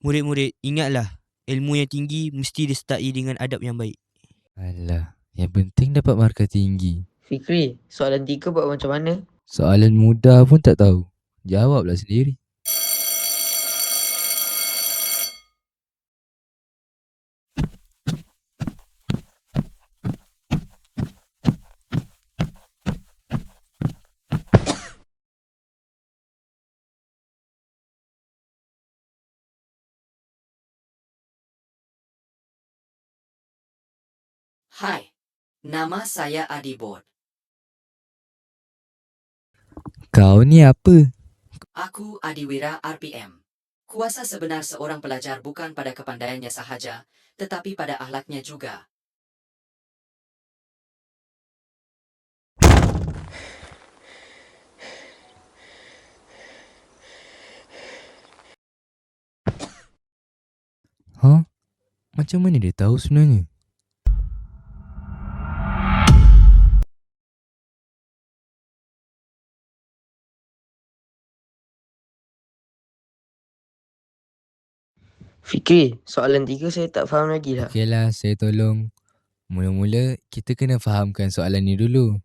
Murid-murid, ingatlah, ilmu yang tinggi mesti disertai dengan adab yang baik. Alah, yang penting dapat markah tinggi. Fikri, soalan 3 buat macam mana? Soalan mudah pun tak tahu. Jawablah sendiri. Hai, nama saya Adibot. Kau ni apa? Aku Adiwira RPM. Kuasa sebenar seorang pelajar bukan pada kepandaiannya sahaja, tetapi pada akhlaknya juga. Hah? Macam mana dia tahu sebenarnya? Fikri, soalan 3 saya tak faham lagi dah. Okeylah, saya tolong. Mula-mula kita kena fahamkan soalan ni dulu.